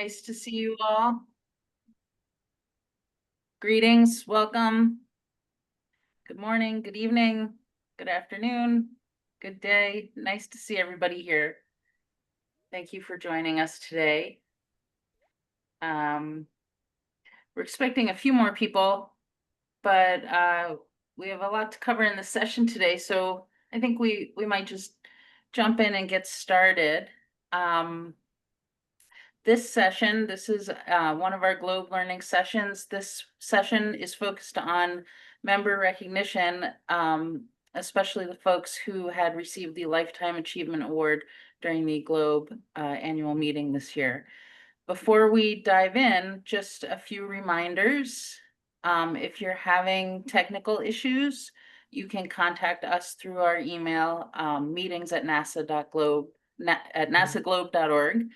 Nice to see you all. Greetings, welcome. Good morning, good evening, good afternoon, good day. Nice to see everybody here. Thank you for joining us today. We're expecting a few more people, but we have a lot to cover in the session today, so I think we might just jump in and get started. This session, this is one of our Globe Learning sessions. This session is focused on member recognition, especially the folks who had received the Lifetime Achievement Award during the Globe annual meeting this year. Before we dive in, just a few reminders. If you're having technical issues, you can contact us through our email, meetings@nasaglobe.org.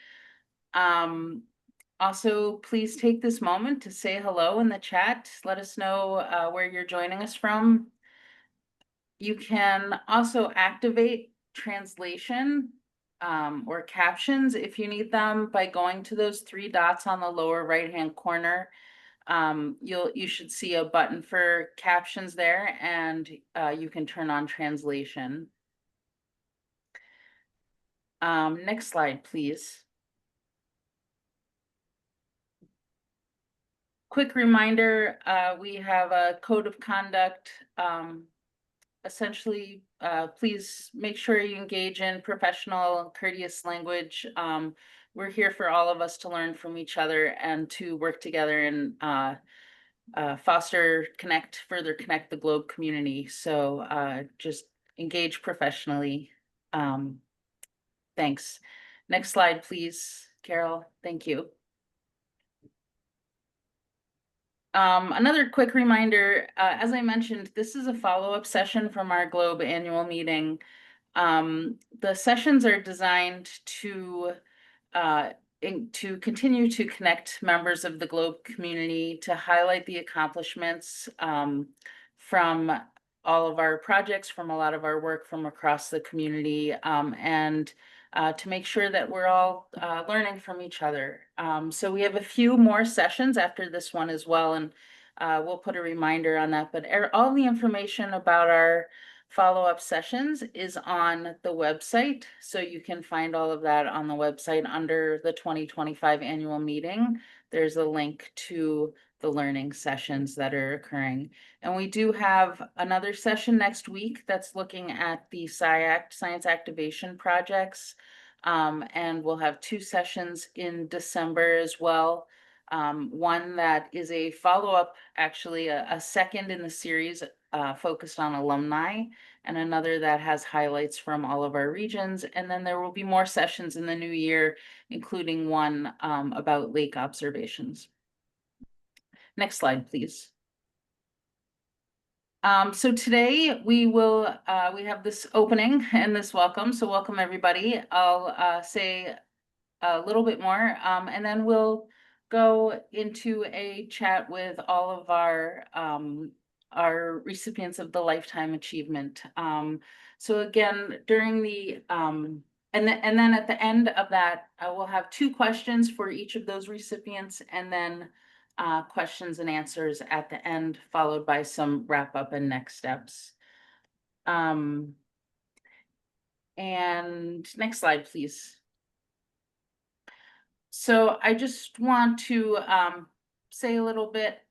Also, please take this moment to say hello in the chat. Let us know where you're joining us from. You can also activate translation or captions if you need them by going to those three dots on the lower right-hand corner. You should see a button for captions there, and you can turn on translation. Next slide, please. Quick reminder, we have a code of conduct. Essentially, please make sure you engage in professional, courteous language. We're here for all of us to learn from each other and to work together and further connect the Globe community. So just engage professionally. Thanks. Next slide, please, Carol. Thank you. Another quick reminder, as I mentioned, this is a follow-up session from our Globe annual meeting. The sessions are designed to continue to connect members of the Globe community, to highlight the accomplishments from all of our projects, from a lot of our work from across the community, and to make sure that we're all learning from each other. So we have a few more sessions after this one as well, and we'll put a reminder on that. But all the information about our follow-up sessions is on the website. So you can find all of that on the website under the 2025 annual meeting. There's a link to the learning sessions that are occurring. And we do have another session next week that's looking at the SciAct science activation projects. And we'll have two sessions in December as well. One that is a follow-up, actually a second in the series focused on alumni, and another that has highlights from all of our regions. And then there will be more sessions in the new year, including one about lake observations. Next slide, please. So today we have this opening and this welcome. So welcome everybody. I'll say a little bit more, and then we'll go into a chat with all of our recipients of the Lifetime Achievement. So again, during the and then at the end of that, I will have two questions for each of those recipients, and then questions and answers at the end, followed by some wrap up and next steps. And next slide, please. So I just want to say a little bit.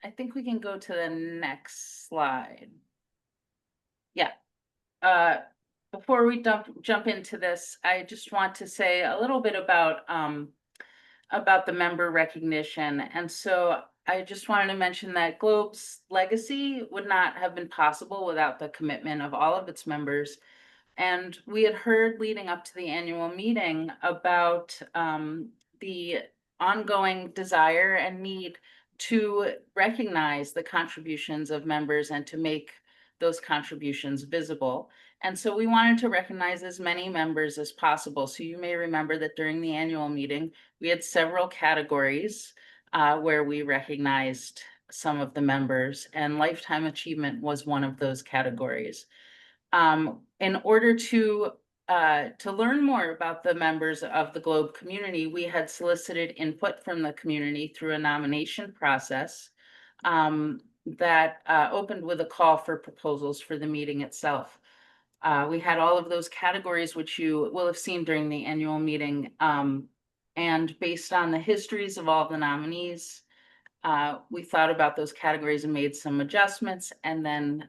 I think we can go to the next slide. Yeah. Before we jump into this, I just want to say a little bit about the member recognition. And so I just wanted to mention that Globe's legacy would not have been possible without the commitment of all of its members. And we had heard leading up to the annual meeting about the ongoing desire and need to recognize the contributions of members and to make those contributions visible. And so we wanted to recognize as many members as possible. So you may remember that during the annual meeting, we had several categories where we recognized some of the members, and Lifetime Achievement was one of those categories. In order to to learn more about the members of the Globe community, we had solicited input from the community through a nomination process that opened with a call for proposals for the meeting itself. We had all of those categories, which you will have seen during the annual meeting. And based on the histories of all the nominees, we thought about those categories and made some adjustments, and then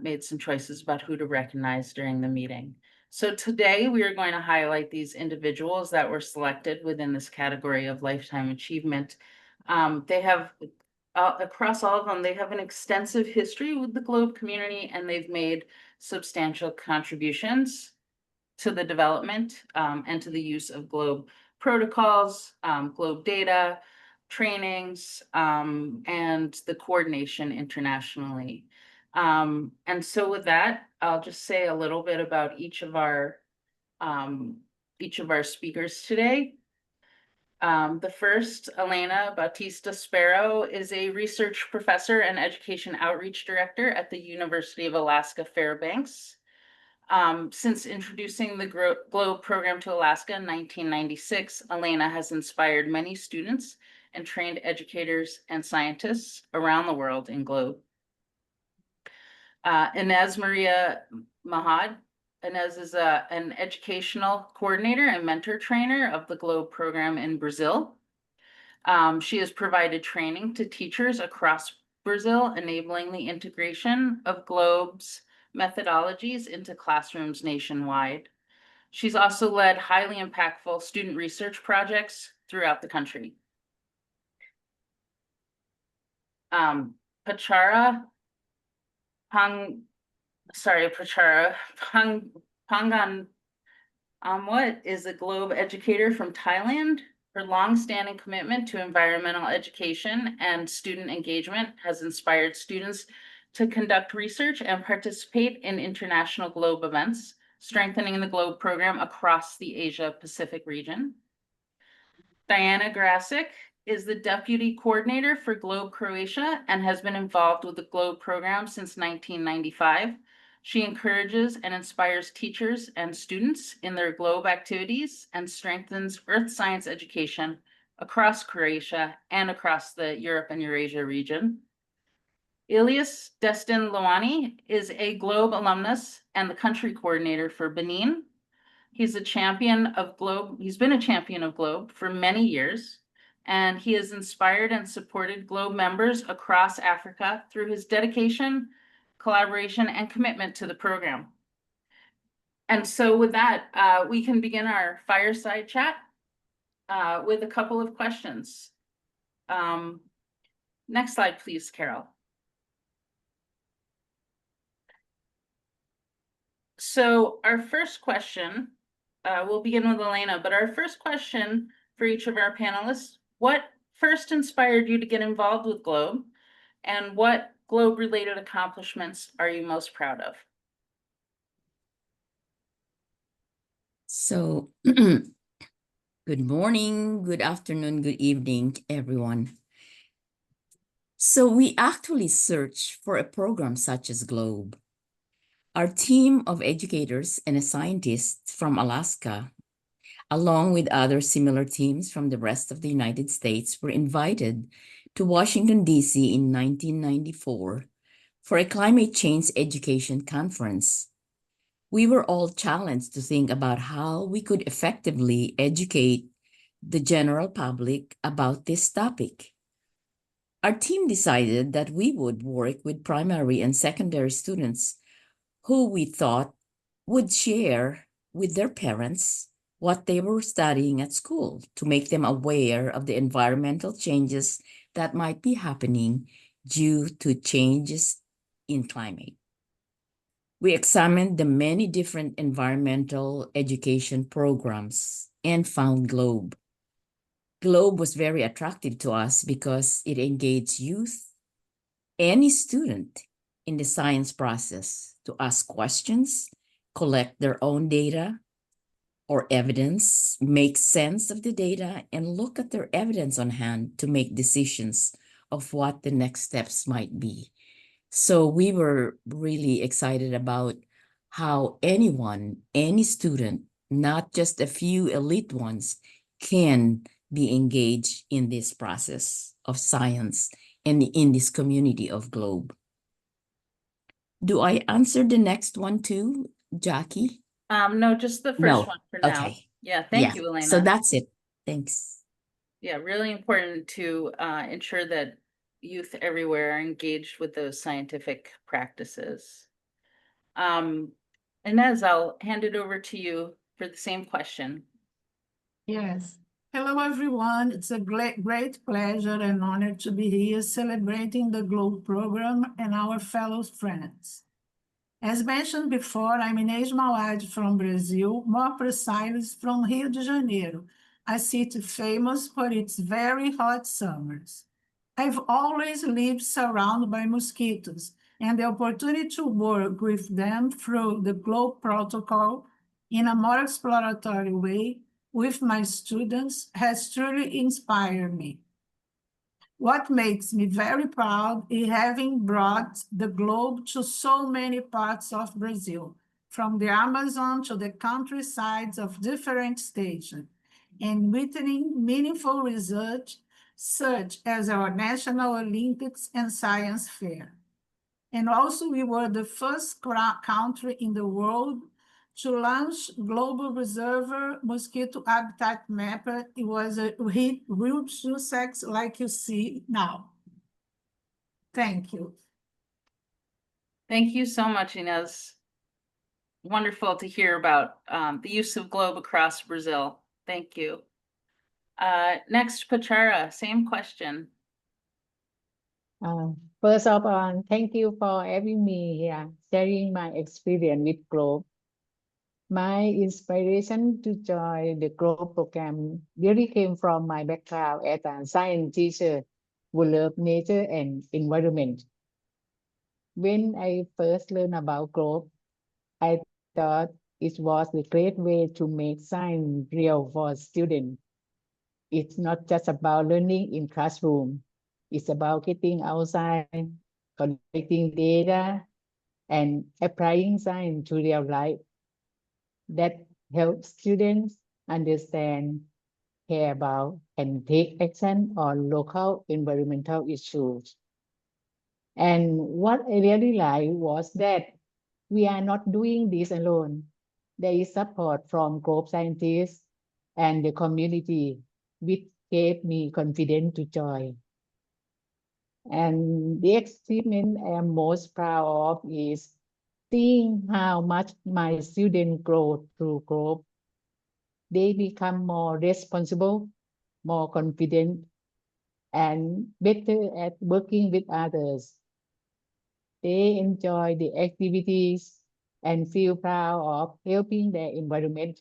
made some choices about who to recognize during the meeting. So today we are going to highlight these individuals that were selected within this category of lifetime achievement. They have across all of them, they have an extensive history with the Globe community, and they've made substantial contributions to the development and to the use of Globe protocols, Globe data, trainings, and the coordination internationally. And so with that, I'll just say a little bit about each of our speakers today. The first, Elena Bautista Sparrow, is a research professor and education outreach director at the University of Alaska Fairbanks. Since introducing the Globe program to Alaska in 1996, Elena has inspired many students and trained educators and scientists around the world in Globe. Ines Maria Mauad. Ines is an educational coordinator and mentor trainer of the Globe program in Brazil. She has provided training to teachers across Brazil, enabling the integration of Globe's methodologies into classrooms nationwide. She's also led highly impactful student research projects throughout the country. Patchara Pongmanawut is a Globe educator from Thailand. Her longstanding commitment to environmental education and student engagement has inspired students to conduct research and participate in international Globe events, strengthening the Globe program across the Asia-Pacific region. Diana Garasic is the deputy coordinator for Globe Croatia and has been involved with the Globe program since 1995. She encourages and inspires teachers and students in their Globe activities and strengthens earth science education across Croatia and across the Europe and Eurasia region. Ylliass Destin Lawani is a Globe alumnus and the country coordinator for Benin. He's a champion of Globe. He's been a champion of Globe for many years, and he has inspired and supported Globe members across Africa through his dedication, collaboration, and commitment to the program. And so with that, we can begin our fireside chat with a couple of questions. Next slide, please, Carol. So our first question, we'll begin with Elena, but our first question for each of our panelists: what first inspired you to get involved with Globe, and what Globe-related accomplishments are you most proud of? So, good morning, good afternoon, good evening, everyone. So we actually searched for a program such as Globe. Our team of educators and scientists from Alaska, along with other similar teams from the rest of the United States, were invited to Washington, D.C. in 1994 for a climate change education conference. We were all challenged to think about how we could effectively educate the general public about this topic. Our team decided that we would work with primary and secondary students who we thought would share with their parents what they were studying at school to make them aware of the environmental changes that might be happening due to changes in climate. We examined the many different environmental education programs and found Globe. Globe was very attractive to us because it engaged youth, any student, in the science process to ask questions, collect their own data or evidence, make sense of the data, and look at their evidence on hand to make decisions of what the next steps might be. So we were really excited about how anyone, any student, not just a few elite ones, can be engaged in this process of science and in this community of Globe. Do I answer the next one too, Jackie? No, just the first one for now. Okay. Yeah, thank you, So Elena. that's it. Thanks. Yeah, really important to ensure that youth everywhere are engaged with those scientific practices. Ines, I'll hand it over to you for the same question. Yes. Hello, everyone. It's a great pleasure and honor to be here celebrating the GLOBE program and our fellow friends. As mentioned before, I'm Ines Mauad from Brazil, more precisely from Rio de Janeiro, a city famous for its very hot summers. I've always lived surrounded by mosquitoes, and the opportunity to work with them through the GLOBE protocol in a more exploratory way with my students has truly inspired me. What makes me very proud is having brought the GLOBE to so many parts of Brazil, from the Amazon to the countrysides of different stations, and witnessing meaningful research such as our National Olympics and Science Fair. And also we were the first country in the world to launch Global Reservoir Mosquito Habitat Mapper. It was a real success like you see now. Thank you. Thank you so much, Ines. Wonderful to hear about the use of GLOBE across Brazil. Thank you. Next, Patchara, same question. First of all, thank you for having me here, sharing my experience with GLOBE. My inspiration to join the GLOBE program really came from my background as a science teacher who loved nature and environment. When I first learned about GLOBE, I thought it was a great way to make science real for students. It's not just about learning in classroom. It's about getting outside, collecting data, and applying science to real life. That helps students understand, care about, and take action on local environmental issues. And what I really liked was that we are not doing this alone. There is support from GLOBE scientists and the community, which gave me confidence to join. And the achievement I am most proud of is seeing how much my students grow through GLOBE. They become more responsible, more confident, and better at working with others. They enjoy the activities and feel proud of helping their environment.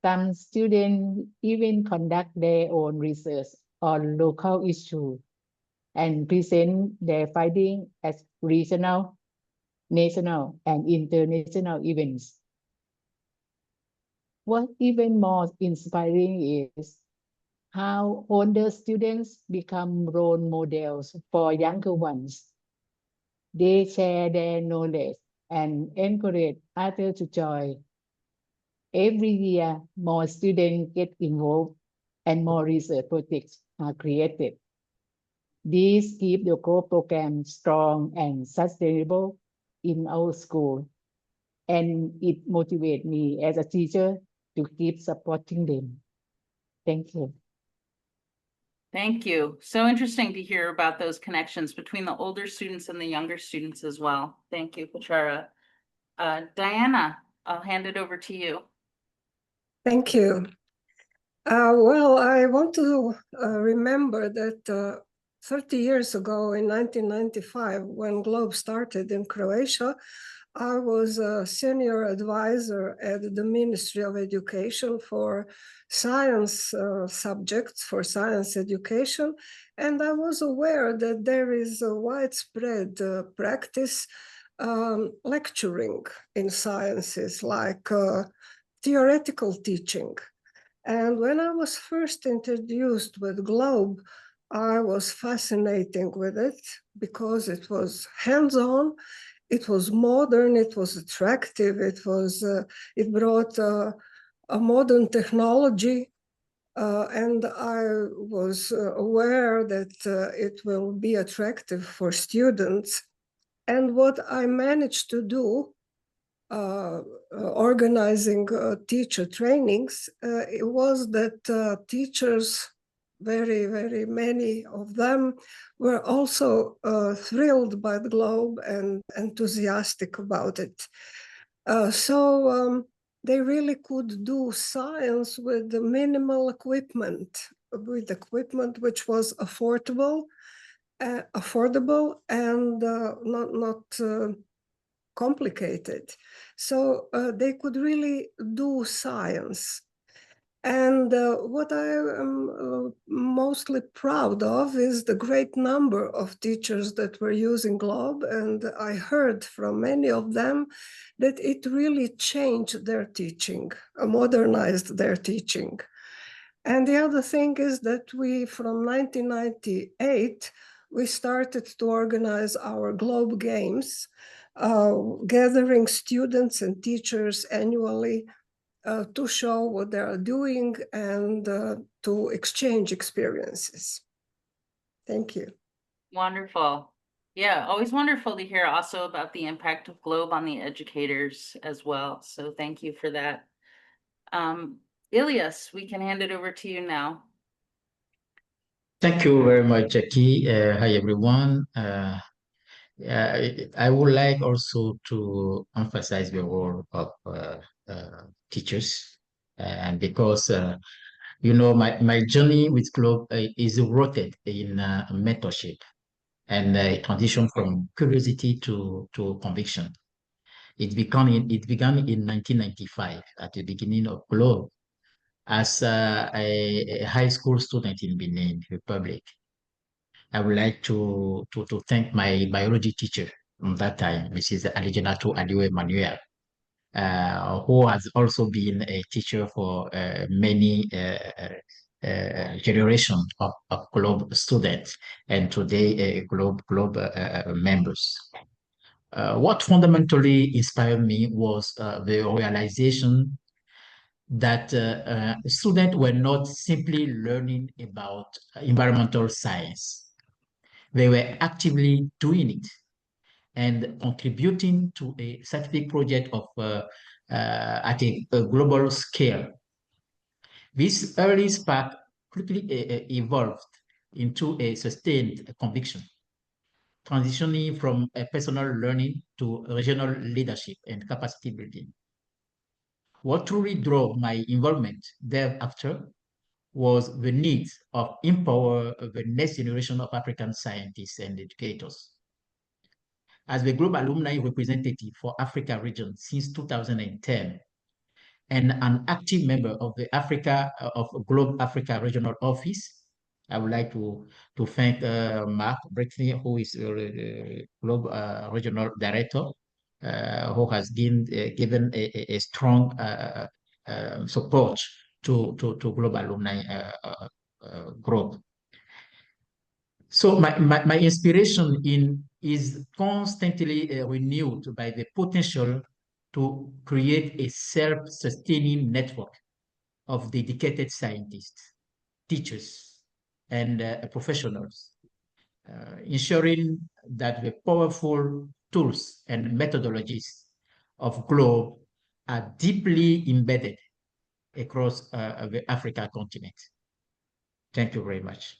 Some students even conduct their own research on local issues and present their findings at regional, national, and international events. What's even more inspiring is how older students become role models for younger ones. They share their knowledge and encourage others to join. Every year, more students get involved and more research projects are created. These keep the GLOBE program strong and sustainable in our school, and it motivates me as a teacher to keep supporting them. Thank you. Thank you. So interesting to hear about those connections between the older students and the younger students as well. Thank you, Patchara. Diana, I'll hand it over to you. Thank you. Well, I want to remember that 30 years ago in 1995, when GLOBE started in Croatia, I was a senior advisor at the Ministry of Education for science subjects, for science education. And I was aware that there is a widespread practice lecturing in sciences, like theoretical teaching. And when I was first introduced with GLOBE, I was fascinated with it because it was hands-on it was modern, it was attractive, it brought a modern technology, and I was aware that it will be attractive for students. And what I managed to do, organizing teacher trainings, it was that teachers, very many of them, were also thrilled by the Globe and enthusiastic about it. So they really could do science with the minimal equipment, which was affordable and not complicated. So they could really do science. And what I am mostly proud of is the great number of teachers that were using Globe. And I heard from many of them that it really changed their teaching, modernized their teaching. And the other thing is that from 1998, we started to organize our Globe Games, gathering students and teachers annually to show what they are doing and to exchange experiences. Thank you. Wonderful. Yeah, always wonderful to hear also about the impact of Globe on the educators as well. So thank you for that. Ylliass, we can hand it over to you now. Thank you very much, Jackie. Hi, everyone. I would like also to emphasize the role of teachers, and because my journey with Globe is rooted in mentorship and a transition from curiosity to conviction. It began in 1995 at the beginning of Globe as a high school student in Benin Republic. I would like to thank my biology teacher from that time, Mrs. Alijenato Aliwe Manuel, who has also been a teacher for many generations of Globe students and today Globe members. What fundamentally inspired me was the realization that students were not simply learning about environmental science. They were actively doing it and contributing to a scientific project at a global scale. This early spark quickly evolved into a sustained conviction, transitioning from a personal learning to regional leadership and capacity building. What truly drove my involvement thereafter was the need of empower the next generation of African scientists and educators. As the Global Alumni Representative for Africa region since 2010, and an active member of the Globe Africa Regional Office, I would like to thank Mark Brittany, who is the Globe Regional Director, who has given a strong support to Global Alumni Group. So my inspiration is constantly renewed by the potential to create a self-sustaining network of dedicated scientists, teachers, and professionals, ensuring that the powerful tools and methodologies of Globe are deeply embedded across the Africa continent. Thank you very much.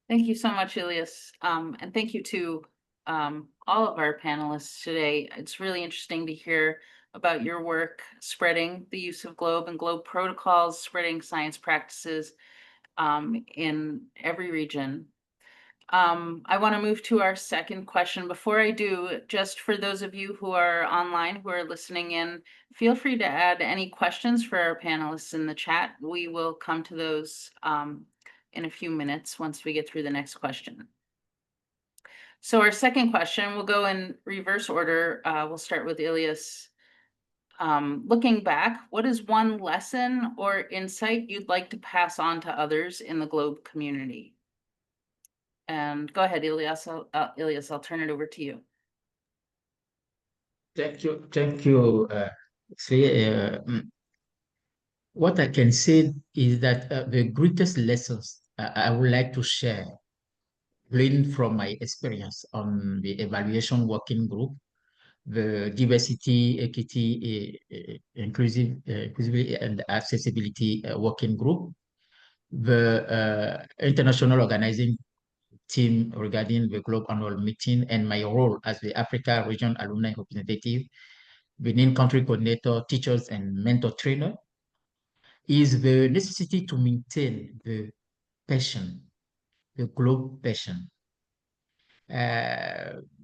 Thank you so much, Ylliass. And thank you to all of our panelists today. It's really interesting to hear about your work spreading the use of Globe and Globe protocols, spreading science practices in every region. I want to move to our second question. Before I do, just for those of you who are online, who are listening in, feel free to add any questions for our panelists in the chat. We will come to those in a few minutes once we get through the next question. So our second question, we'll go in reverse order. We'll start with Ylliass. Looking back, what is one lesson or insight you'd like to pass on to others in the Globe community? And go ahead, Ylliass. Ylliass, I'll turn it over to you. Thank you. What I can say is that the greatest lessons I would like to share, gleaned from my experience on the evaluation working group, the diversity, equity, inclusivity, and accessibility working group, the international organizing team regarding the Globe Annual Meeting, and my role as the Africa Region Alumni Representative, Benin Country Coordinator, Teachers, and Mentor Trainer, is the necessity to maintain the passion, the Globe passion.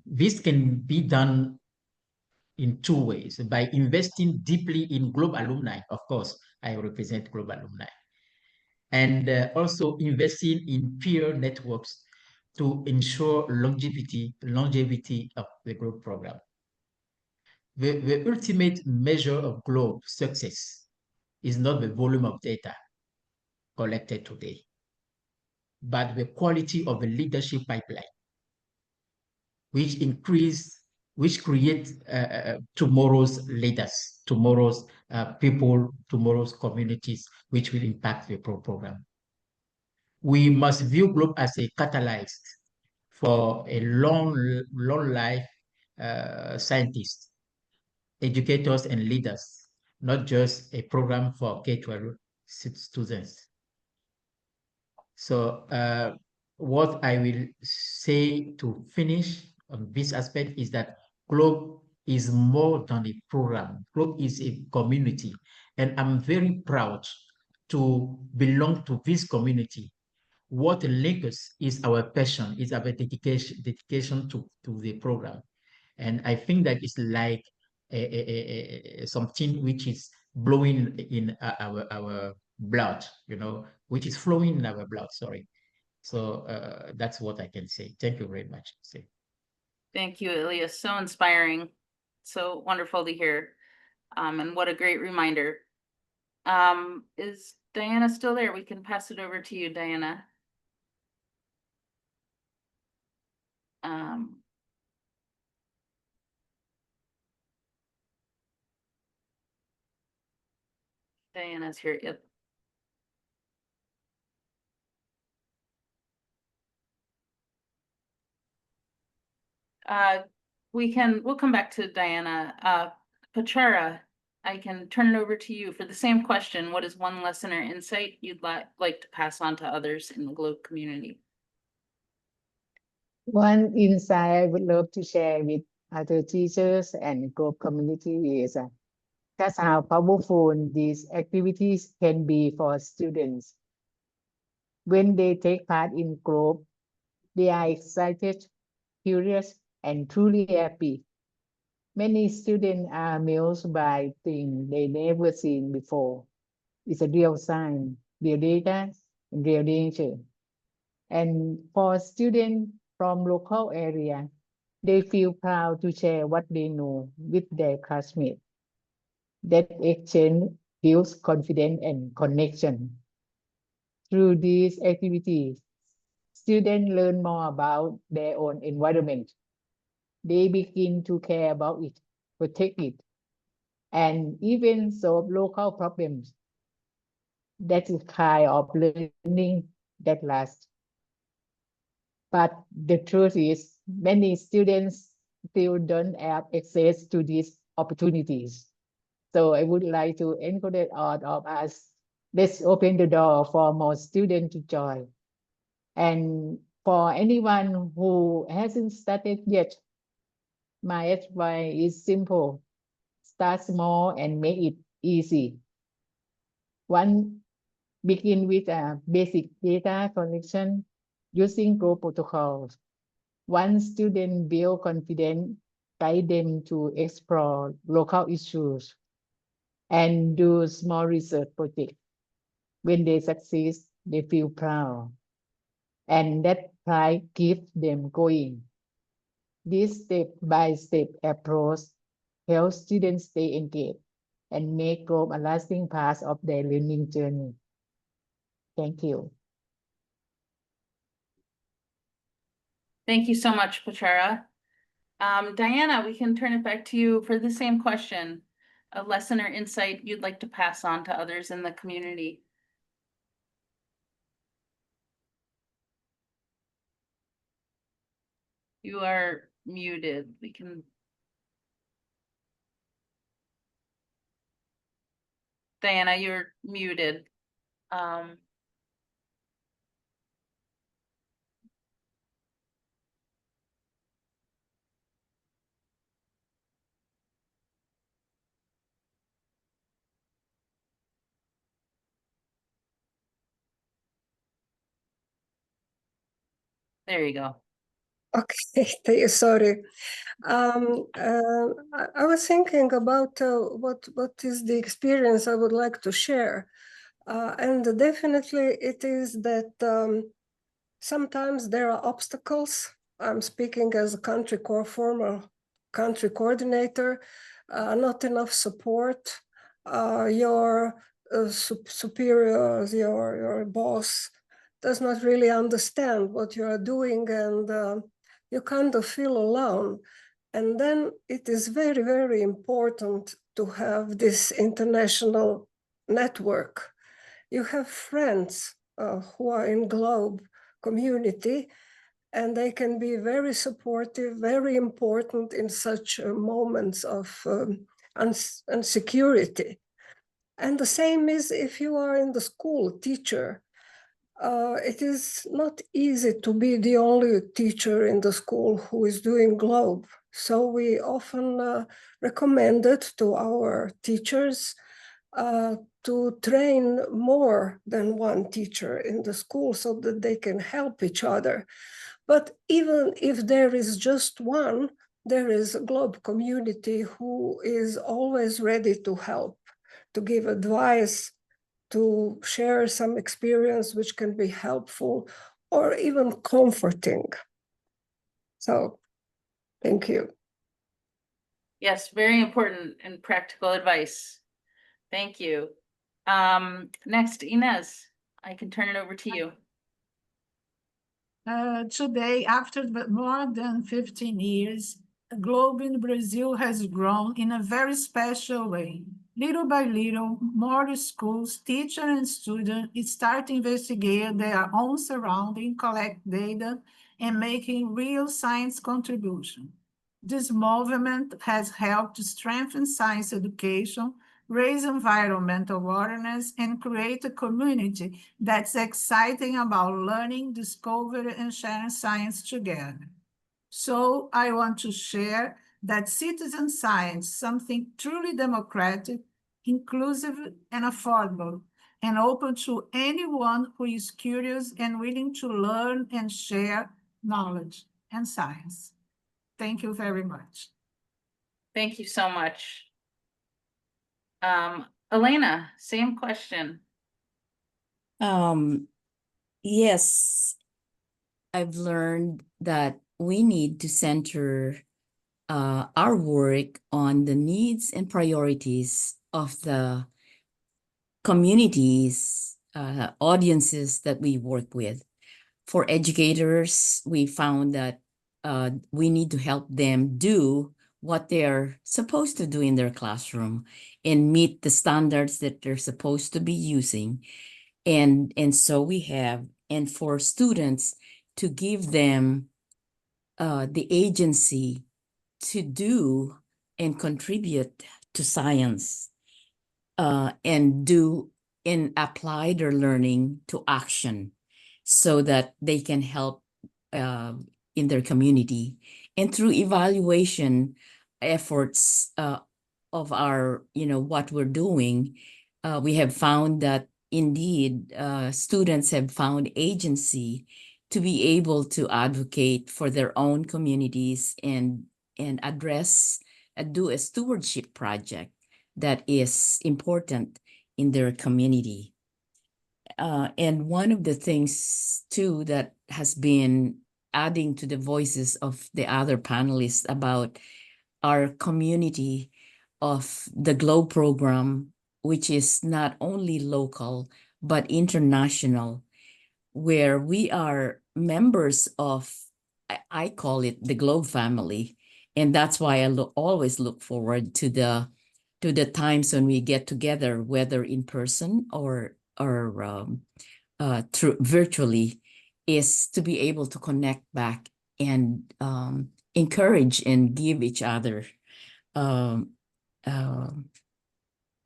This can be done in two ways: by investing deeply in Globe alumni. Of course, I represent Globe alumni, and also investing in peer networks to ensure longevity of the Globe program. The ultimate measure of Globe success is not the volume of data collected today, but the quality of the leadership pipeline, which create tomorrow's leaders, tomorrow's people, tomorrow's communities, which will impact the program. We must view Globe as a catalyst for a long life scientists, educators, and leaders, not just a program for K-12 students. So what I will say to finish on this aspect is that Globe is more than a program. Globe is a community, and I'm very proud to belong to this community. What links us is our passion, is our dedication to the program. And I think that is like something which is blowing in our blood, which is flowing in our blood, sorry. So that's what I can say. Thank you very much. Thank you, Ylliass. So inspiring. So wonderful to hear. And what a great reminder. Is Diana still there? We can pass it over to you, Diana. Diana's here. Yep. We'll come back to Diana. Patchara, I can turn it over to you for the same question. What is one lesson or insight you'd like to pass on to others in the Globe community? One insight I would love to share with other teachers and Globe community is just how powerful these activities can be for students. When they take part in Globe, they are excited, curious, and truly happy. Many students are amused by things they never seen before. It's a real sign, real data, and real danger. And for students from local area, they feel proud to share what they know with their classmates. That exchange builds confidence and connection. Through these activities, students learn more about their own environment. They begin to care about it, protect it, and even solve local problems. That is kind of learning that lasts. But the truth is, many students still don't have access to these opportunities. So I would like to encourage all of us, let's open the door for more students to join. And for anyone who hasn't started yet, my advice is simple. Start small and make it easy. One, begin with a basic data collection using Globe protocols. One student build confidence, guide them to explore local issues and do small research projects. When they succeed, they feel proud. And that pride keeps them going. This step-by-step approach helps students stay engaged and make Globe a lasting part of their learning journey. Thank you. Thank you so much, Patchara. Diana, we can turn it back to you for the same question. A lesson or insight you'd like to pass on to others in the community. You are muted. We can. Diana, you're muted. There you go. Okay, sorry. I was thinking about what is the experience I would like to share. And definitely it is that sometimes there are obstacles. I'm speaking as a former country coordinator, not enough support. Your superiors, your boss does not really understand what you are doing, and you kind of feel alone. And then it is very, very important to have this international network. You have friends who are in Globe community, and they can be very supportive, very important in such moments of insecurity. And the same is if you are in the school teacher. It is not easy to be the only teacher in the school who is doing Globe. So we often recommend it to our teachers to train more than one teacher in the school so that they can help each other. But even if there is just one, there is a Globe community who is always ready to help, to give advice, to share some experience which can be helpful or even comforting. So, thank you. Yes, very important and practical advice. Thank you. Next, Ines, I can turn it over to you. Today, after more than 15 years, Globe in Brazil has grown in a very special way. Little by little, more schools, teachers, and students start to investigate their own surroundings, collect data, and making real science contribution. This movement has helped to strengthen science education, raise environmental awareness, and create a community that's exciting about learning, discovery, and sharing science together. So I want to share that citizen science, something truly democratic, inclusive, and affordable, and open to anyone who is curious and willing to learn and share knowledge and science. Thank you very much. Thank you so much. Elena, same question. Yes, I've learned that we need to center our work on the needs and priorities of the communities, audiences that we work with. For educators, we found that we need to help them do what they're supposed to do in their classroom and meet the standards that they're supposed to be using. And so we have, and for students to give them the agency to do and contribute to science and do and apply their learning to action so that they can help in their community. And through evaluation efforts of our, what we're doing, we have found that indeed students have found agency to be able to advocate for their own communities and address, do a stewardship project that is important in their community. And one of the things too that has been adding to the voices of the other panelists about our community of the Globe program, which is not only local, but international, where we are members of, I call it the Globe family. And that's why I always look forward to the times when we get together, whether in person or through virtually, is to be able to connect back and encourage and give each other um,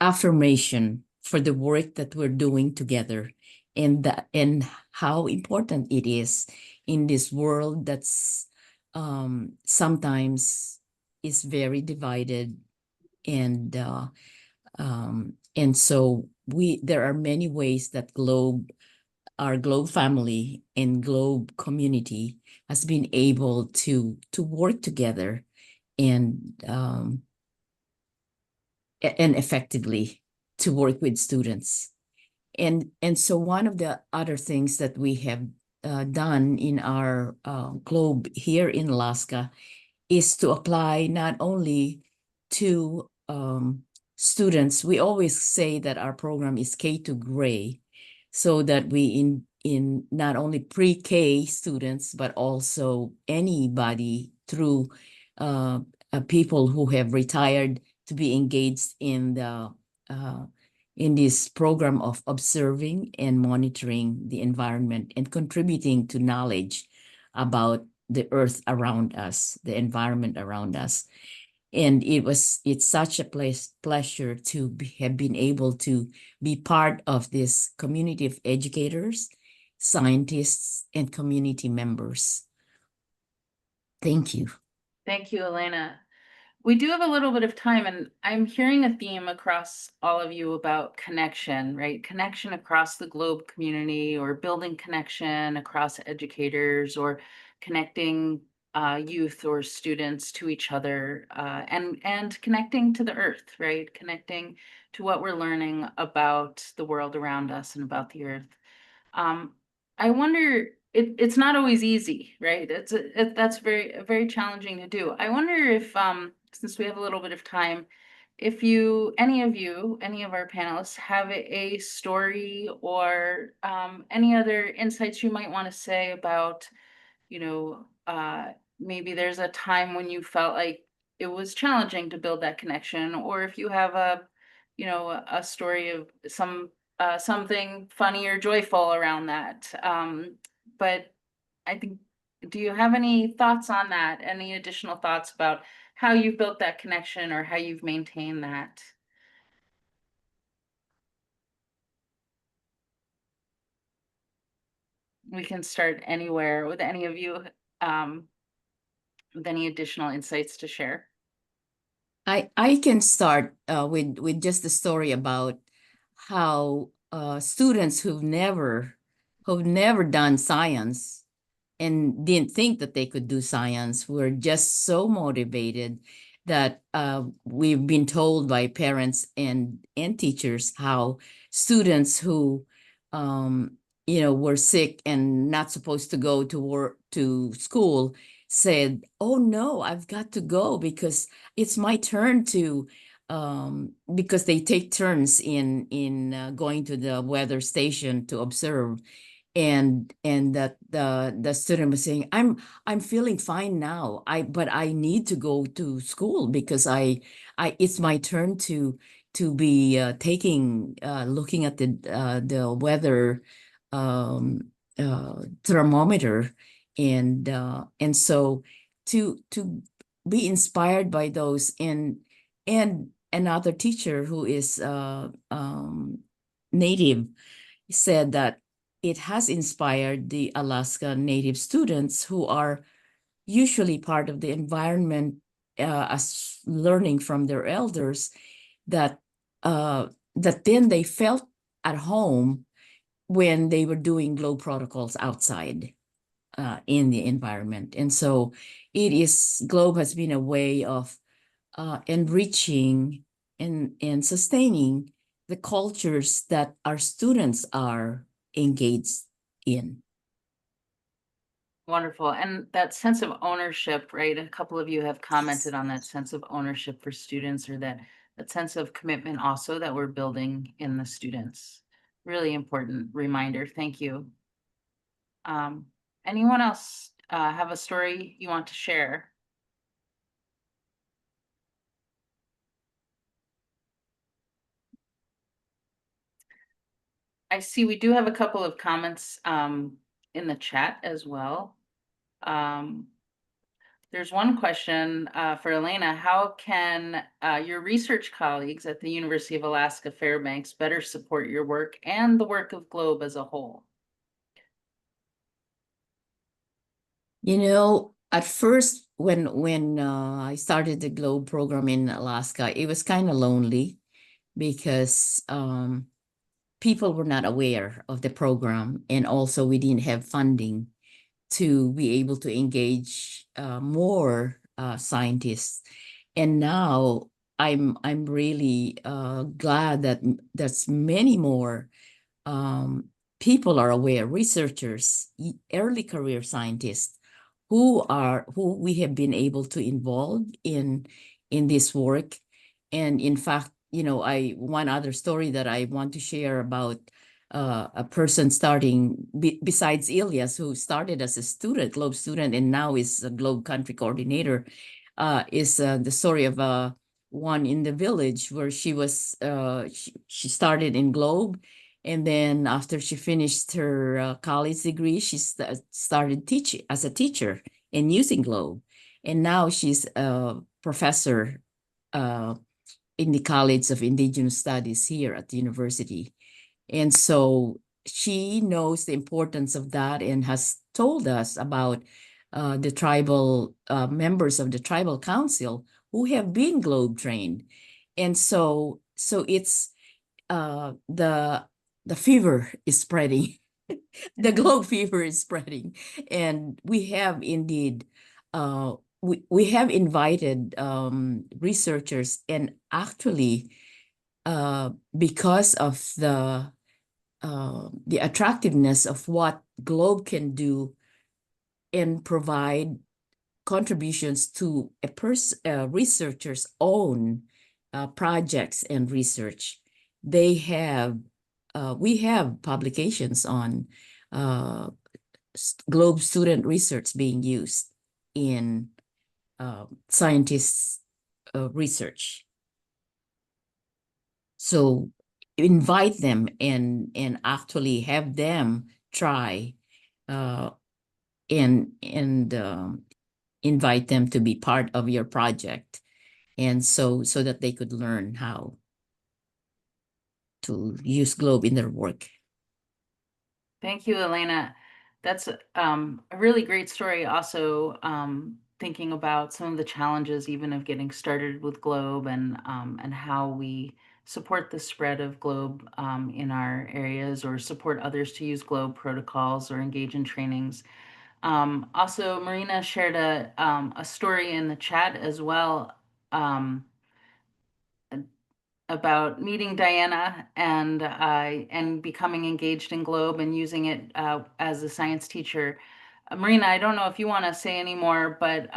affirmation for the work that we're doing together, and how important it is in this world that's sometimes is very divided, and so there are many ways that our Globe family and Globe community has been able to work together and effectively to work with students. And so one of the other things that we have done in our Globe here in Alaska is to apply not only to students. We always say that our program is K to Gray, so that we in not only pre-K students, but also anybody through people who have retired to be engaged in this program of observing and monitoring the environment and contributing to knowledge about the earth around us, the environment around us. And it's such a pleasure to have been able to be part of this community of educators, scientists, and community members. Thank you. Thank you, Elena. We do have a little bit of time, and I'm hearing a theme across all of you about connection, right? Connection across the Globe community, or building connection across educators, or connecting youth or students to each other, and connecting to the earth, right? Connecting to what we're learning about the world around us and about the earth. I wonder, it's not always easy, right? That's very challenging to do. I wonder if, since we have a little bit of time, if any of our panelists have a story or any other insights you might want to say about, maybe there's a time when you felt like it was challenging to build that connection, or if you have a story of something funny or joyful around that. But I think, do you have any thoughts on that? Any additional thoughts about how you've built that connection or how you've maintained that? We can start anywhere with any of you with any additional insights to share. I can start with just a story about how students who've never done science and didn't think that they could do science were just so motivated that we've been told by parents and teachers how students who were sick and not supposed to go to school said, "Oh no, I've got to go because it's my turn to," because they take turns in going to the weather station to observe. And that the student was saying, I'm feeling fine now, but I need to go to school because it's my turn to be looking at the weather thermometer. And so to be inspired by those, and another teacher who is Native said that it has inspired the Alaska Native students who are usually part of the environment as learning from their elders, that then they felt at home when they were doing Globe protocols outside in the environment. And so Globe has been a way of enriching and sustaining the cultures that our students are engaged in. Wonderful. And that sense of ownership, right? A couple of you have commented on that sense of ownership for students, or that sense of commitment also that we're building in the students. Really important reminder. Thank you. Anyone else have a story you want to share? I see we do have a couple of comments in the chat as well. There's one question for Elena. How can your research colleagues at the University of Alaska Fairbanks better support your work and the work of GLOBE as a whole? You know, at first, when I started the GLOBE program in Alaska, it was kind of lonely because people were not aware of the program, and also we didn't have funding to be able to engage more scientists. And now I'm really glad that there's many more people are aware, researchers, early career scientists who we have been able to involve in this work. And in fact, you know, one other story that I want to share about a person starting besides Ylliass, who started as a student, GLOBE student, and now is a GLOBE country coordinator, is the story of one in the village where she was she started in GLOBE, and then after she finished her college degree, she started teaching as a teacher and using GLOBE, and now she's a professor in the College of Indigenous Studies here at the university. And so she knows the importance of that and has told us about the tribal members of the tribal council who have been GLOBE trained. And so it's the fever is spreading. The GLOBE fever is spreading. And we have indeed we have invited researchers, and actually because of the attractiveness of what GLOBE can do and provide contributions to a researcher's own projects and research. They have we have publications on GLOBE student research being used in scientists' research. So invite them and actually have them try and invite them to be part of your project, and so that they could learn how to use GLOBE in their work. Thank you, Elena. That's a really great story. Also, thinking about some of the challenges even of getting started with GLOBE and how we support the spread of GLOBE in our areas, or support others to use GLOBE protocols or engage in trainings. Also, Marina shared a story in the chat as well about meeting Diana and becoming engaged in GLOBE and using it as a science teacher. Marina, I don't know if you want to say any more, but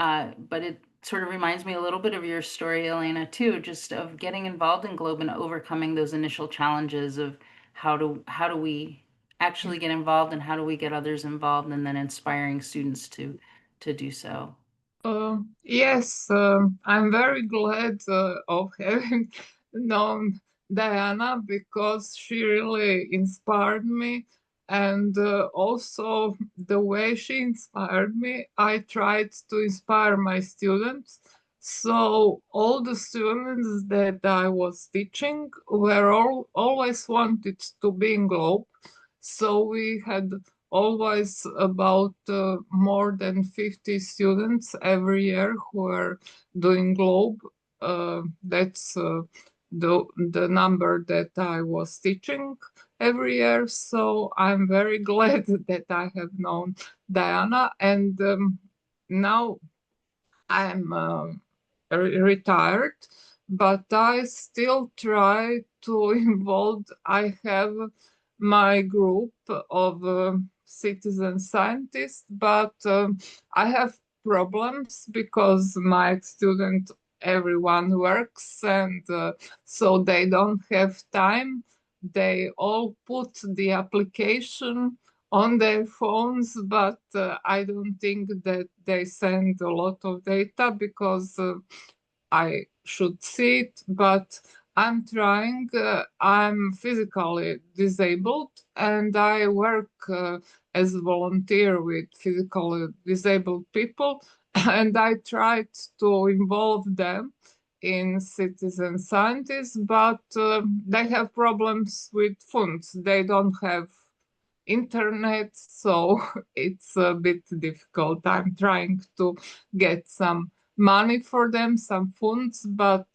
it sort of reminds me a little bit of your story, Elena, too, just of getting involved in GLOBE and overcoming those initial challenges of how do we actually get involved, and how do we get others involved, and then inspiring students to do so. Yes, I'm very glad of having known Diana, because she really inspired me. And also the way she inspired me, I tried to inspire my students. So all the students that I was teaching were always wanted to be in GLOBE. So we had always about more than 50 students every year who are doing GLOBE. That's the number that I was teaching every year. So I'm very glad that I have known Diana, and now I'm retired, but I still try to involve. I have my group of citizen scientists, but I have problems because my student, everyone works, and so they don't have time. They all put the application on their phones, but I don't think that they send a lot of data, because I should see it, but I'm trying. I'm physically disabled, and I work as a volunteer with physically disabled people, and I tried to involve them in citizen scientists, but they have problems with funds. They don't have internet, so it's a bit difficult. I'm trying to get some money for them, some funds, but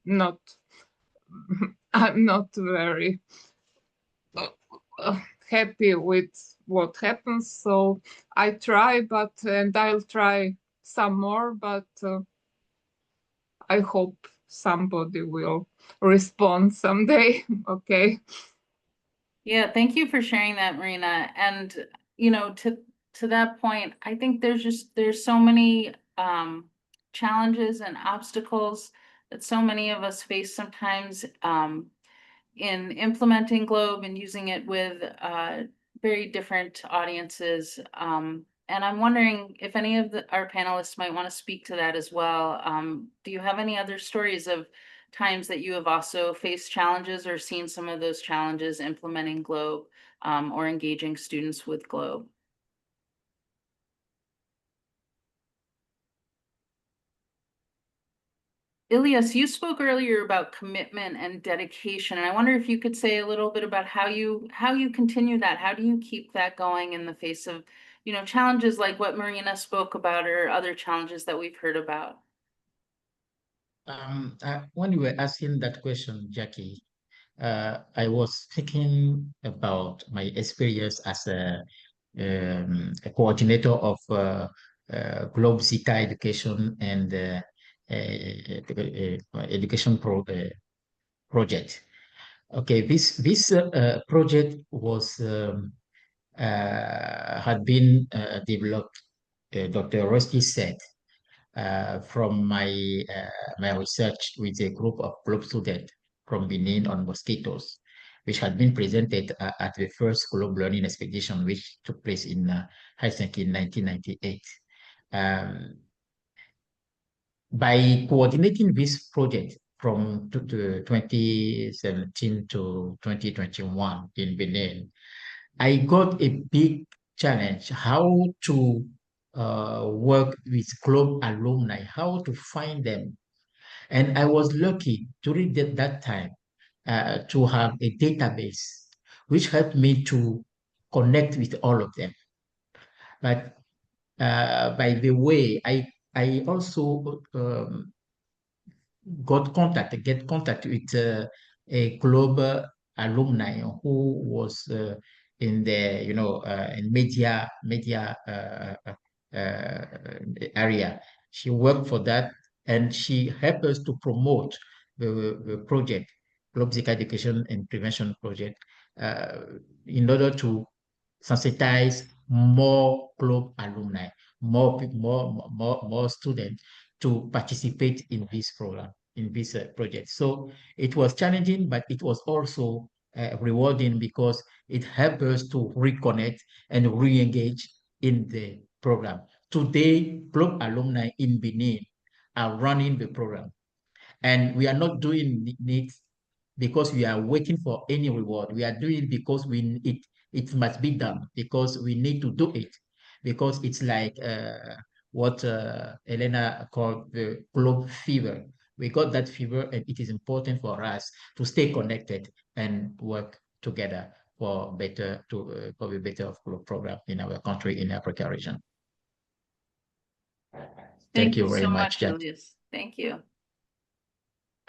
not. I'm not very happy with what happens. So I try, and I'll try some more, but I hope somebody will respond someday. Okay. Yeah, thank you for sharing that, Marina. And, you know, to that point, I think there's so many challenges and obstacles that so many of us face sometimes in implementing Globe and using it with very different audiences. And I'm wondering if any of our panelists might want to speak to that as well. Do you have any other stories of times that you have also faced challenges or seen some of those challenges implementing Globe or engaging students with Globe? Ylliass, you spoke earlier about commitment and dedication, and I wonder if you could say a little bit about how you continue that. How do you keep that going in the face of, you know, challenges like what Marina spoke about or other challenges that we've heard about? When you were asking that question, Jackie, I was thinking about my experience as a coordinator of Globe Zika education and education project. Okay, this project was had been developed. Dr. Roski said from my research with a group of Globe students from Benin on mosquitoes, which had been presented at the first Globe Learning Expedition, which took place in Helsinki in 1998. By coordinating this project from 2017 to 2021 in Benin, I got a big challenge how to work with Globe alumni, how to find them. And I was lucky during that time to have a database which helped me to connect with all of them. But by the way, I also get contact with a global alumni who was in the in media area. She worked for that, and she helped us to promote the project, Globe Zika Education and Prevention Project, uh, in order to sensitize more Globe alumni, more students to participate in this program, in this project. So it was challenging, but it was also rewarding because it helped us to reconnect and re-engage in the program. Today, Globe alumni in Benin are running the program, and we are not doing it because we are waiting for any reward. We are doing it because it must be done, because we need to do it, because it's like what Elena called the globe fever. We got that fever, and it is important for us to stay connected and work together for the better of globe program in our country, in Africa region. Thank you very so much, Jack. Ylliass. Thank you.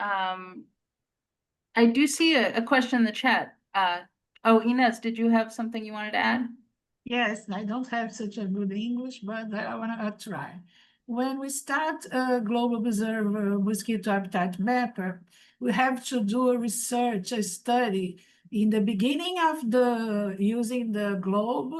I do see a question in the chat. Oh, Ines, did you have something you wanted to add? Yes, I don't have such a good English, but I want to try. When we start a Global Observer mosquito habitat mapper, we have to do a research, a study in the beginning of using the Globe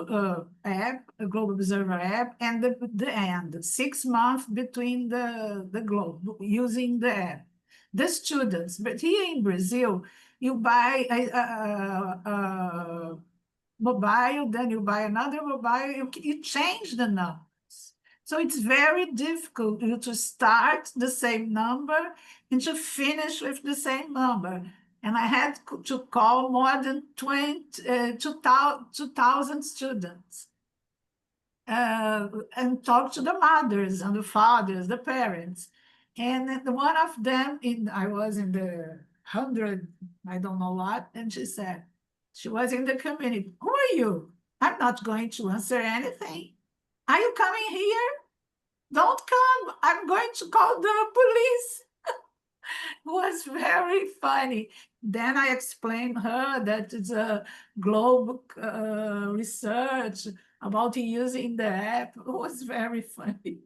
app, the Global Observer app, and the end, 6 months between the Globe using the app. The students, but here in Brazil, you buy a mobile, then you buy another mobile, you change the numbers. So it's very difficult to start the same number and to finish with the same number. And I had to call more than 2,000 students and talk to the mothers and the fathers, the parents. And one of them, I was in the 100, I don't know what, and she said, she was in the community, who are you? I'm not going to answer anything. Are you coming here? Don't come, I'm going to call the police. It was very funny. Then I explained her that it's a global research about using the app. It was very funny.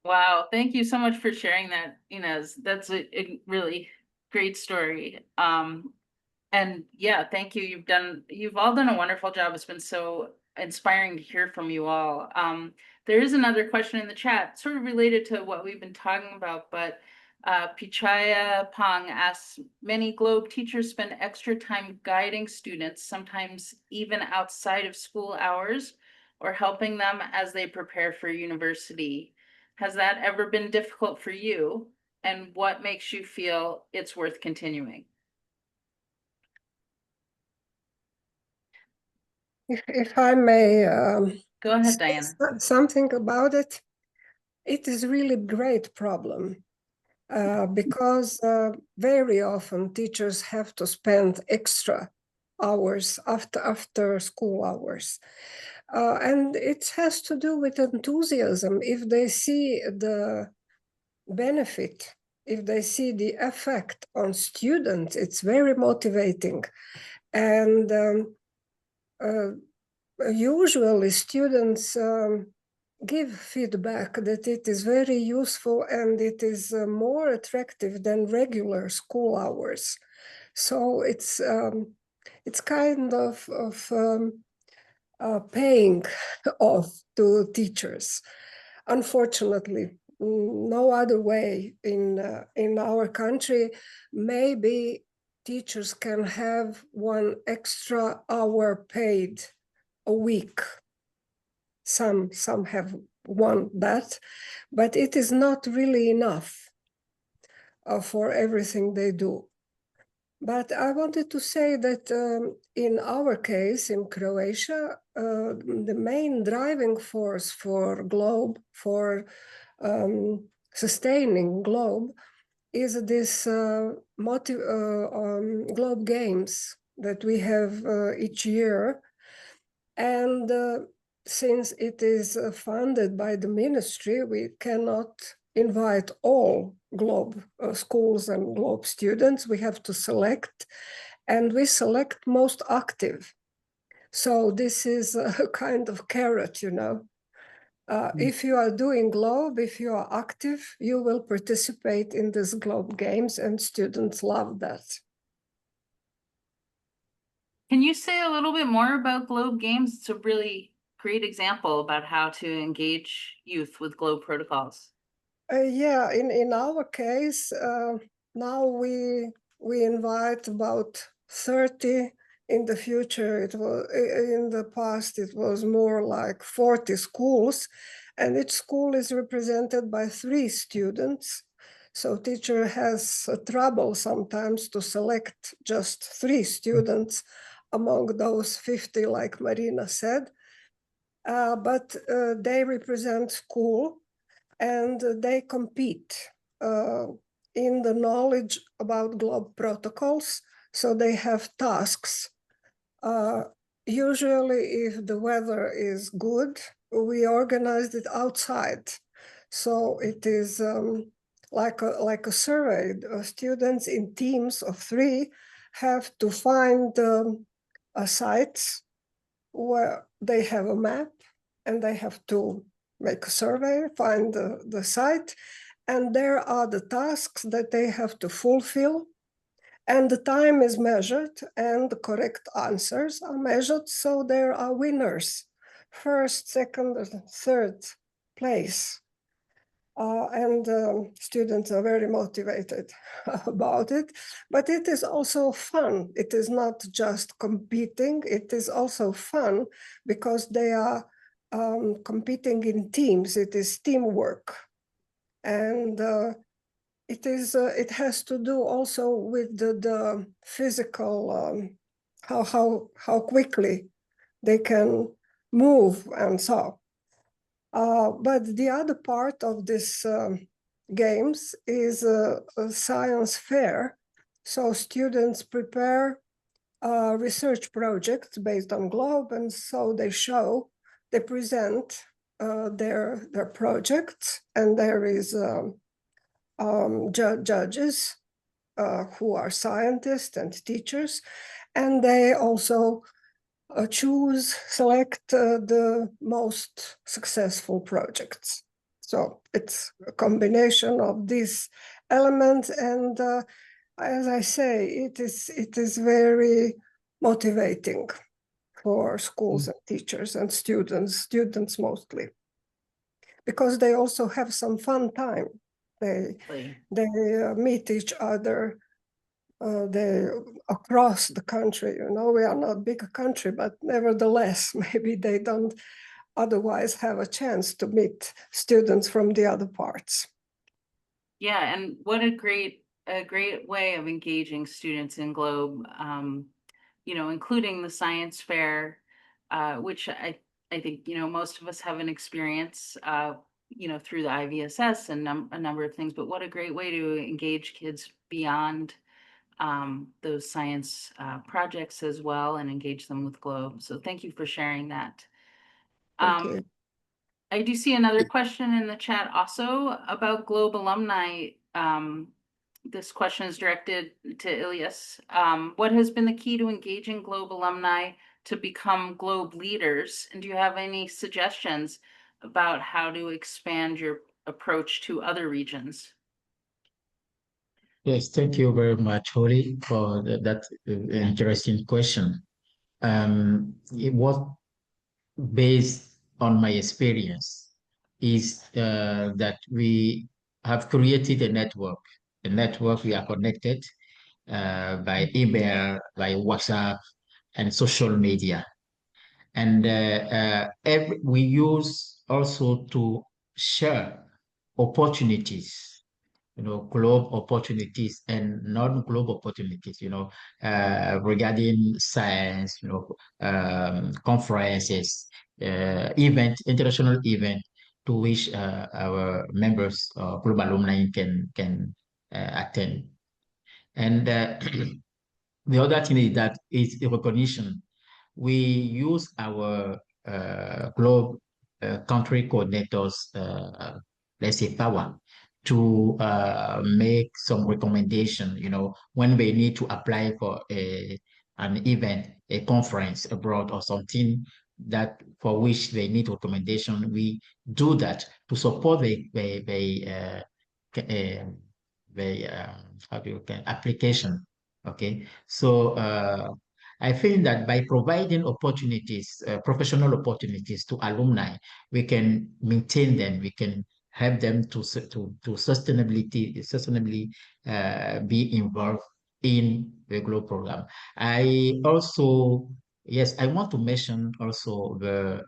Wow, thank you so much for sharing that, Ines. That's a really great story. And yeah, thank you. You've all done a wonderful job. It's been so inspiring to hear from you all. There is another question in the chat, sort of related to what we've been talking about, but Patchara Pong asks, many Globe teachers spend extra time guiding students, sometimes even outside of school hours, or helping them as they prepare for university. Has that ever been difficult for you? And what makes you feel it's worth continuing? If I may Go ahead, say Diana. something about it, it is really a great problem because very often teachers have to spend extra hours after school hours. And it has to do with enthusiasm. If they see the benefit, if they see the effect on students, it's very motivating. And usually students give feedback that it is very useful and it is more attractive than regular school hours. So it's kind of paying off to teachers. Unfortunately, no other way in our country. Maybe teachers can have 1 extra hour paid a week. Some have that, but it is not really enough for everything they do. But I wanted to say that in our case, in Croatia, the main driving force for Globe, for sustaining Globe, is this Globe Games that we have each year. And since it is funded by the ministry, we cannot invite all Globe schools and Globe students. We have to select, and we select most active. So this is a kind of carrot, you know. If you are doing Globe, if you are active, you will participate in this Globe Games, and students love that. Can you say a little bit more about Globe Games? It's a really great example about how to engage youth with Globe protocols. Yeah, in our case, now we invite about 30. In the future, in the past, it was more like 40 schools, and each school is represented by 3 students. So teacher has trouble sometimes to select just 3 students among those 50, like Marina said. But they represent school, and they compete in the knowledge about Globe protocols. So they have tasks. Usually, if the weather is good, we organized it outside. So it is like a survey. Students in teams of 3 have to find sites where they have a map, and they have to make a survey, find the site, and there are the tasks that they have to fulfill. And the time is measured, and the correct answers are measured. So there are winners, 1st, 2nd, and 3rd place. And students are very motivated about it. But it is also fun. It is not just competing. It is also fun because they are competing in teams. It is teamwork, and it has to do also with the physical, how quickly they can move and so. But the other part of this games is a science fair. So students prepare research projects based on GLOBE, and so they present their projects, and there is judges who are scientists and teachers, and they also select the most successful projects. So it's a combination of these elements, and as I say, it is very motivating for schools and teachers and students mostly, because they also have some fun time. They meet each other. They across the country. You know, we are not a big country, but nevertheless, maybe they don't otherwise have a chance to meet students from the other parts. Yeah, and what a great way of engaging students in GLOBE, you know, including the science fair, which I think, you know, most of us have an experience, you know, through the IVSS and a number of things, but what a great way to engage kids beyond those science projects as well and engage them with GLOBE. So thank you for sharing that. Thank you. I do see another question in the chat also about GLOBE alumni. This question is directed to Ylliass. What has been the key to engaging GLOBE alumni to become GLOBE leaders? And do you have any suggestions about how to expand your approach to other regions? Yes, thank you very much, Holly, for that interesting question. It was based on my experience is that we have created a network. A network we are connected by email, by WhatsApp, and social media. And we use also to share opportunities, you know, GLOBE opportunities and non-GLOBE opportunities, you know, regarding science, you know, conferences, international event to which our members, GLOBE alumni can attend. And the other thing is that it's a recognition. We use our GLOBE country coordinators, let's say power, to make some recommendation, you know, when they need to apply for an event, a conference abroad or something that for which they need recommendation, we do that to support the application. Okay, so I think that by providing opportunities, professional opportunities to alumni, we can maintain them. We can help them to sustainably be involved in the GLOBE program. I also, yes, I want to mention also the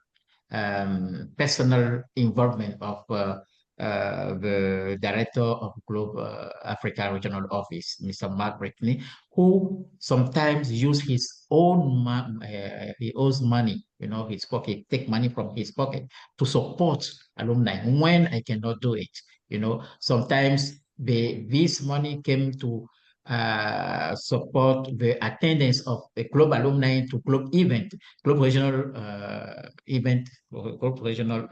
personal involvement of the director of GLOBE Africa Regional Office, Mr. Mark Brickney, who sometimes use his own money, you know, his pocket, take money from his pocket to support alumni when I cannot do it. You know, sometimes this money came to support the attendance of a GLOBE alumni to GLOBE event, GLOBE regional event, GLOBE regional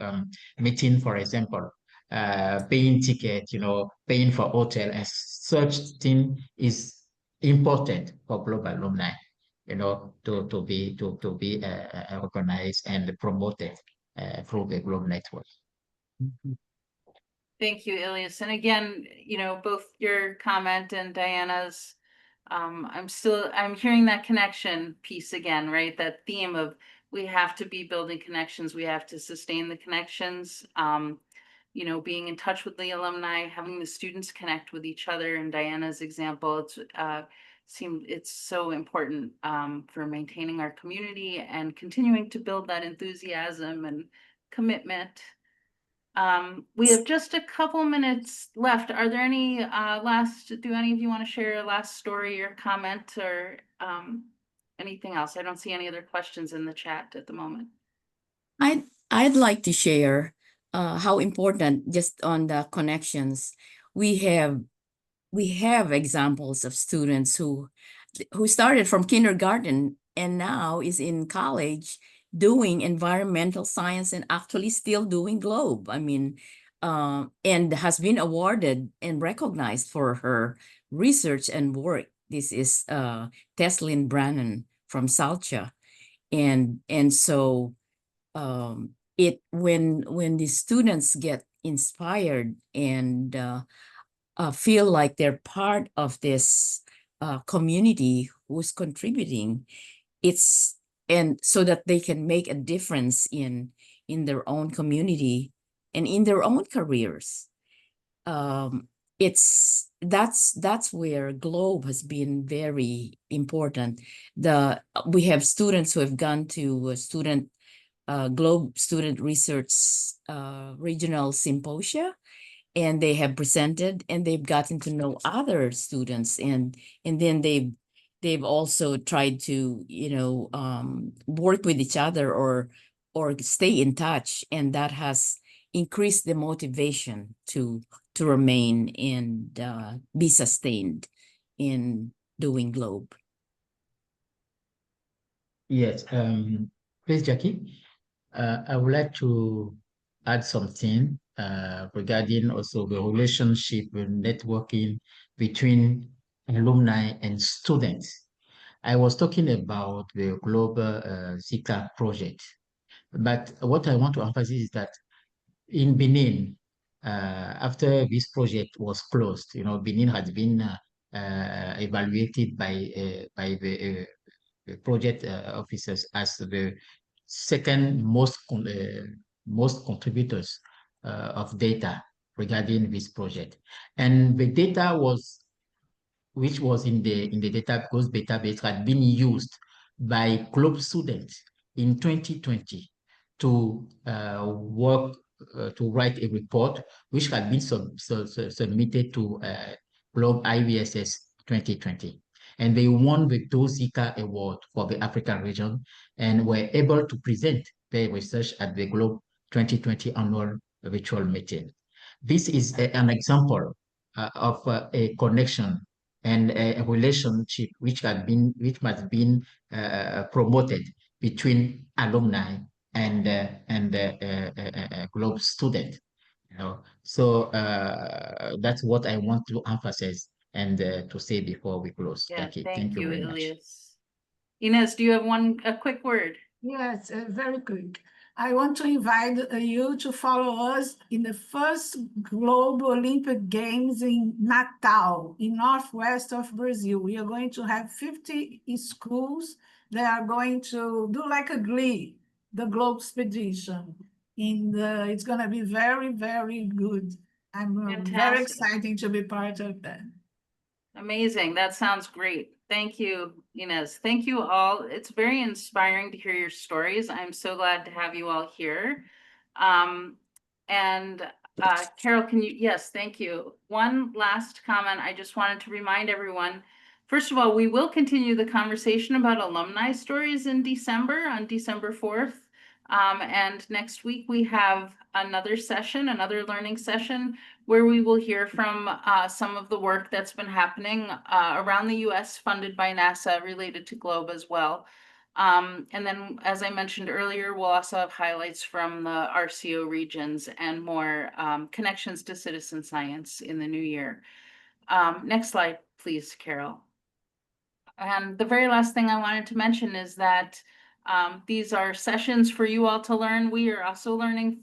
meeting, for example. Paying ticket, you know, paying for hotel, and such thing is important for GLOBE alumni, you know, to be recognized and promoted through the GLOBE network. Thank you, Ylliass. And again, you know, both your comment and Diana's, I'm hearing that connection piece again, right? That theme of we have to be building connections, we have to sustain the connections. You know, being in touch with the alumni, having the students connect with each other. In Diana's example, it's so important for maintaining our community and continuing to build that enthusiasm and commitment. We have just a couple minutes left. Are there any do any of you want to share a last story or comment or anything else? I don't see any other questions in the chat at the moment. I'd like to share how important, just on the connections, we have examples of students who started from kindergarten and now is in college doing environmental science and actually still doing Globe. I mean, and has been awarded and recognized for her research and work. This is Teslyn Brannon from Salcha. And so when the students get inspired and feel like they're part of this community who's contributing, and so that they can make a difference in their own community and in their own careers. That's where Globe has been very important. We have students who have gone to Globe Student Research Regional Symposia, and they have presented and they've gotten to know other students, and then they've also tried to work with each other or stay in touch, and that has increased the motivation to remain and be sustained in doing Globe. Yes, please, Jackie. I would like to add something regarding also the relationship and networking between alumni and students. I was talking about the global Zika project, but what I want to emphasize is that in Benin, after this project was closed, Benin had been evaluated by the project officers as the second most contributors of data regarding this project, and the data which was in the database had been used by Globe students in 2020 to work to write a report which had been submitted to Globe IVSS 2020. And they won the Zika Award for the African region and were able to present their research at the Globe 2020 annual virtual meeting. This is an example of a connection and a relationship which has been promoted between alumni and Globe student. So that's what I want to emphasize and to say before we close. Yeah, Jackie, thank you, very much. Ylliass. Ines, do you have a quick word? Yes, very quick. I want to invite you to follow us in the first Global Olympic Games in Natal, in northwest of Brazil. We are going to have 50 schools that are going to do like a GLEE, the Globe Expedition. It's going to be very, very good. I'm very Fantastic. excited to be part of that. Amazing. That sounds great. Thank you, Ines. Thank you all. It's very inspiring to hear your stories. I'm so glad to have you all here. And Carol, yes, thank you. One last comment. I just wanted to remind everyone, first of all, we will continue the conversation about alumni stories in December, on December 4th. And next week we have another learning session where we will hear from some of the work that's been happening around the US funded by NASA related to Globe as well. And then, as I mentioned earlier, we'll also have highlights from the RCO regions and more connections to citizen science in the new year. Next slide, please, Carol. And the very last thing I wanted to mention is that these are sessions for you all to learn. We are also learning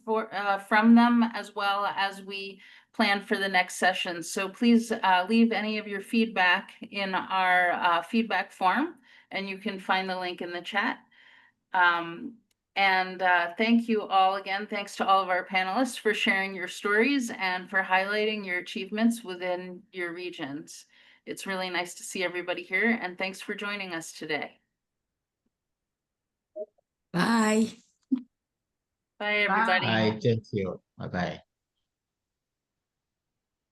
from them as well as we plan for the next session. So please leave any of your feedback in our feedback form, and you can find the link in the chat. Thank you all again. Thanks to all of our panelists for sharing your stories and for highlighting your achievements within your regions. It's really nice to see everybody here, and thanks for joining us today. Bye. Bye, everybody. Bye. Bye. Thank you. Bye bye.